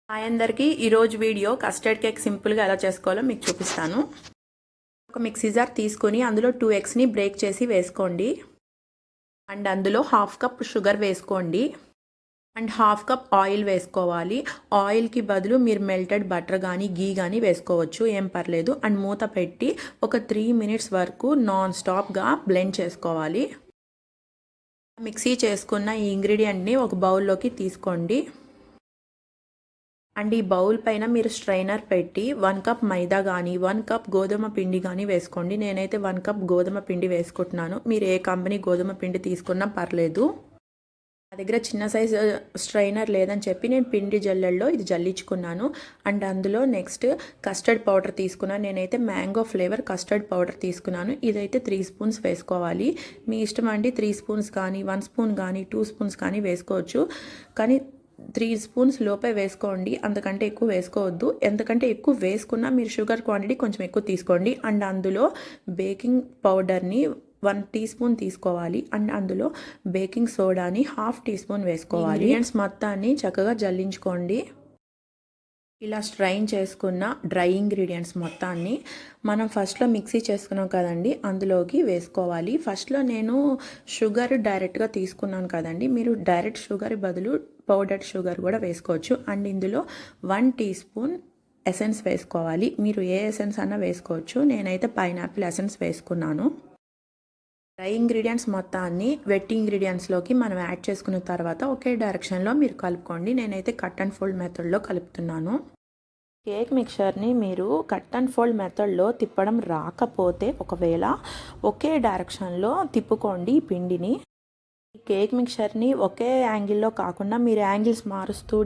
Hi అందరికీ ఈరోజు video custard cake సింపుల్గా ఎలా చేసుకోవాలో మీకు చూపిస్తాను. ఒక మిక్సీ జార్ తీసుకొని అందులో 2 ఎగ్స్ని బ్రేక్ చేసి వేసుకోండి. అండ్ అందులో 1/2 కప్ షుగర్ వేసుకోండి. అండ్ 1/2 కప్ ఆయిల్ వేసుకోవాలి. ఆయిల్కి బదులు మీరు మెల్టెడ్ బటర్ కానీ గీ కానీ వేసుకోవచ్చు, ఏం పర్లేదు. అండ్ మూత పెట్టి ఒక 3 మినిట్స్ వరకు నాన్ స్టాప్గా బ్లెండ్ చేసుకోవాలి. మిక్సీ చేసుకున్న ఈ ఇంగ్రీడియంట్ని ఒక బౌల్లోకి తీసుకోండి. అండ్ ఈ బౌల్ పైన మీరు స్ట్రైనర్ పెట్టి 1 కప్ మైదా కానీ 1 కప్ గోధుమ పిండి కానీ వేసుకోండి. నేనైతే 1 కప్ గోధుమ పిండి వేసుకుంటున్నాను. మీరు ఏ కంపెనీ గోధుమ పిండి తీసుకున్నా పర్లేదు. నా దగ్గర చిన్న సైజు స్ట్రైనర్ లేదని చెప్పి నేను పిండి జల్లెల్లో ఇది జల్లించుకున్నాను. అండ్ అందులో నెక్స్ట్ కస్టర్డ్ పౌడర్ తీసుకున్నాను. నేనైతే మ్యాంగో ఫ్లేవర్ కస్టర్డ్ పౌడర్ తీసుకున్నాను. ఇదైతే 3 స్పూన్స్ వేసుకోవాలి. మీ ఇష్టం అండి, 3 స్పూన్స్ కానీ 1 స్పూన్ కానీ 2 స్పూన్స్ కానీ వేసుకోవచ్చు. కానీ 3 స్పూన్స్ లోపే వేసుకోండి, అంతకంటే ఎక్కువ వేసుకోవద్దు. ఎంతకంటే ఎక్కువ వేసుకున్నా మీరు షుగర్ క్వాంటిటీ కొంచెం ఎక్కువ తీసుకోండి. అండ్ అందులో బేకింగ్ పౌడర్ని 1 టీ స్పూన్ తీసుకోవాలి. అండ్ అందులో బేకింగ్ సోడాని 1/2 టీ స్పూన్ వేసుకోవాలి. ఇంగ్రీడియంట్స్ మొత్తాన్ని చక్కగా జల్లించుకోండి. ఇలా స్ట్రైన్ చేసుకున్న డ్రై ఇంగ్రీడియంట్స్ మొత్తాన్ని మనం ఫస్ట్లో మిక్సీ చేసుకున్నాం కదండి, అందులోకి వేసుకోవాలి. ఫస్ట్లో నేను షుగర్ డైరెక్ట్గా తీసుకున్నాను కదండి, మీరు డైరెక్ట్ షుగర్ బదులు పౌడర్డ్ షుగర్ కూడా వేసుకోవచ్చు. అండ్ ఇందులో 1 టీ స్పూన్ ఎసెన్స్ వేసుకోవాలి. మీరు ఏ ఎసెన్స్ అన్నా వేసుకోవచ్చు. నేనైతే పైనాపిల్ ఎసెన్స్ వేసుకున్నాను. డ్రై ఇంగ్రీడియంట్స్ మొత్తాన్ని వెట్ ఇంగ్రీడియంట్స్లోకి మనం యాడ్ చేసుకున్న తర్వాత ఒకే డైరెక్షన్లో మీరు కలుపుకోండి. నేనైతే కట్ అండ్ ఫోల్డ్ మెథడ్లో కలుపుతున్నాను. కేక్ మిక్చర్ని మీరు కట్ అండ్ ఫోల్డ్ మెథడ్లో తిప్పడం రాకపోతే ఒకవేళ ఒకే డైరెక్షన్లో తిప్పుకోండి ఈ పిండిని. కేక్ మిక్చర్ని ఒకే యాంగిల్లో కాకుండా మీరు యాంగిల్స్ మారుస్తూ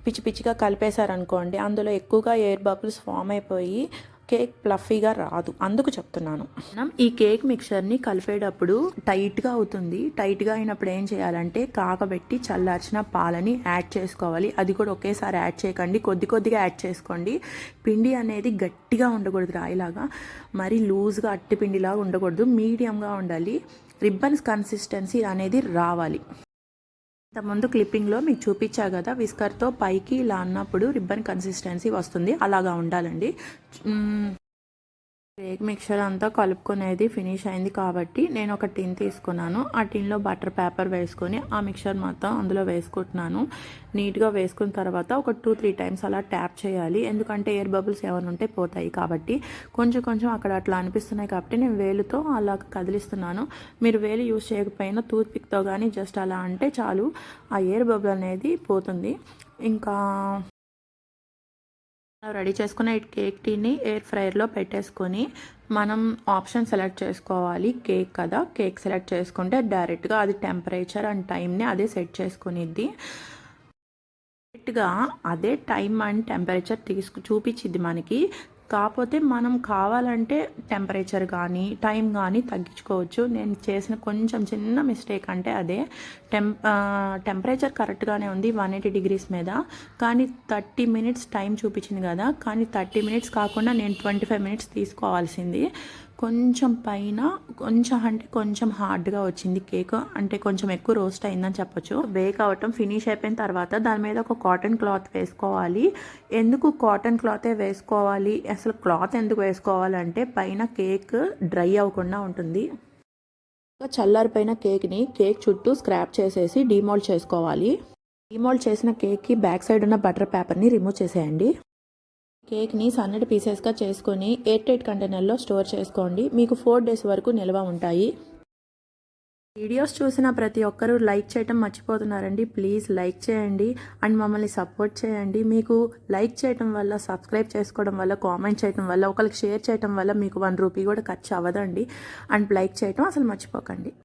పిచ్చి పిచ్చిగా కలిపేశారనుకోండి, అందులో ఎక్కువగా ఎయిర్ బబుల్స్ ఫామ్ అయిపోయి కేక్ ఫ్లఫీగా రాదు. అందుకు చెప్తున్నాను. మనం ఈ కేక్ మిక్చర్ని కలిపేటప్పుడు టైట్గా అవుతుంది. టైట్గా అయినప్పుడు ఏం చేయాలంటే కాగబెట్టి చల్లార్చిన పాలని యాడ్ చేసుకోవాలి. అది కూడా ఒకేసారి యాడ్ చేయకండి, కొద్ది కొద్దిగా యాడ్ చేసుకోండి. పిండి అనేది గట్టిగా ఉండకూడదు, రాయిలాగా మరీ లూజ్గా అట్టి పిండిలాగా ఉండకూడదు, మీడియంగా ఉండాలి. రిబ్బన్స్ కన్సిస్టెన్సీ అనేది రావాలి. ఇంతకుముందు క్లిప్పింగ్లో మీకు చూపించా కదా, విస్కర్తో పైకి ఇలా అన్నప్పుడు రిబ్బన్ కన్సిస్టెన్సీ వస్తుంది, అలాగా ఉండాలండి. కేక్ మిక్చర్ అంతా కలుపుకునేది ఫినిష్ అయింది కాబట్టి నేను ఒక టిన్ తీసుకున్నాను. ఆ టిన్లో బటర్ పేపర్ వేసుకొని ఆ మిక్చర్ మొత్తం అందులో వేసుకుంటున్నాను. నీట్గా వేసుకున్న తర్వాత ఒక 2-3 టైమ్స్ అలా ట్యాప్ చేయాలి, ఎందుకంటే ఎయిర్ బబుల్స్ ఏమైనా ఉంటే పోతాయి కాబట్టి. కొంచెం కొంచెం అక్కడ అట్లా అనిపిస్తున్నాయి కాబట్టి నేను వేలుతో అలా కదిలిస్తున్నాను. మీరు వేలు యూజ్ చేయకపోయినా టూత్ పిక్తో కానీ జస్ట్ అలా అంటే చాలు, ఆ ఎయిర్ బబుల్ అనేది పోతుంది. ఇంకా రెడీ చేసుకున్న ఈ కేక్ టీని ఎయిర్ ఫ్రైయర్లో పెట్టేసుకొని మనం ఆప్షన్ సెలెక్ట్ చేసుకోవాలి. కేక్ కదా, కేక్ సెలెక్ట్ చేసుకుంటే డైరెక్ట్గా అది టెంపరేచర్ అండ్ టైంని అదే సెట్ చేసుకునిద్ది. డైరెక్ట్గా అదే టైం అండ్ టెంపరేచర్ చూపించిద్ది మనకి. కాకపోతే మనం కావాలంటే టెంపరేచర్ కానీ టైం కానీ తగ్గించుకోవచ్చు. నేను చేసిన కొంచెం చిన్న మిస్టేక్ అంటే అదే. టెంపరేచర్ కరెక్ట్గానే ఉంది 180 డిగ్రీస్ మీద, కానీ 30 మినిట్స్ టైం చూపించింది కదా, కానీ 30 మినిట్స్ కాకుండా నేను 25 మినిట్స్ తీసుకోవాల్సింది. కొంచెం పైన కొంచెం హార్డ్గా వచ్చింది కేక్, అంటే కొంచెం ఎక్కువ రోస్ట్ అయిందని చెప్పొచ్చు. బేక్ అవటం ఫినిష్ అయిపోయిన తర్వాత దాని మీద ఒక కాటన్ క్లాత్ వేసుకోవాలి. ఎందుకు కాటన్ క్లాతే వేసుకోవాలి, అసలు క్లాత్ ఎందుకు వేసుకోవాలంటే పైన కేక్ డ్రై అవ్వకుండా ఉంటుంది. చల్లారిపోయిన కేక్ని కేక్ చుట్టూ స్క్రాప్ చేసేసి డీమోల్డ్ చేసుకోవాలి. డీమోల్డ్ చేసిన కేక్కి బ్యాక్ సైడ్ ఉన్న బటర్ పేపర్ని రిమూవ్ చేసేయండి. కేక్ని సన్నటి పీసెస్గా చేసుకొని ఎయిర్ టైట్ కంటైనర్లో స్టోర్ చేసుకోండి. మీకు 4 డేస్ వరకు నిల్వ ఉంటాయి. వీడియోస్ చూసిన ప్రతి ఒక్కరూ లైక్ చేయటం మర్చిపోతున్నారండి. ప్లీజ్ లైక్ చేయండి అండ్ మమ్మల్ని సపోర్ట్ చేయండి. మీకు లైక్ చేయటం వల్ల, సబ్స్క్రైబ్ చేసుకోవడం వల్ల, కామెంట్ చేయటం వల్ల, ఒకరికి షేర్ చేయటం వల్ల మీకు 1 రూపీ కూడా ఖర్చు అవ్వదండి. అండ్ లైక్ చేయటం అసలు మర్చిపోకండి.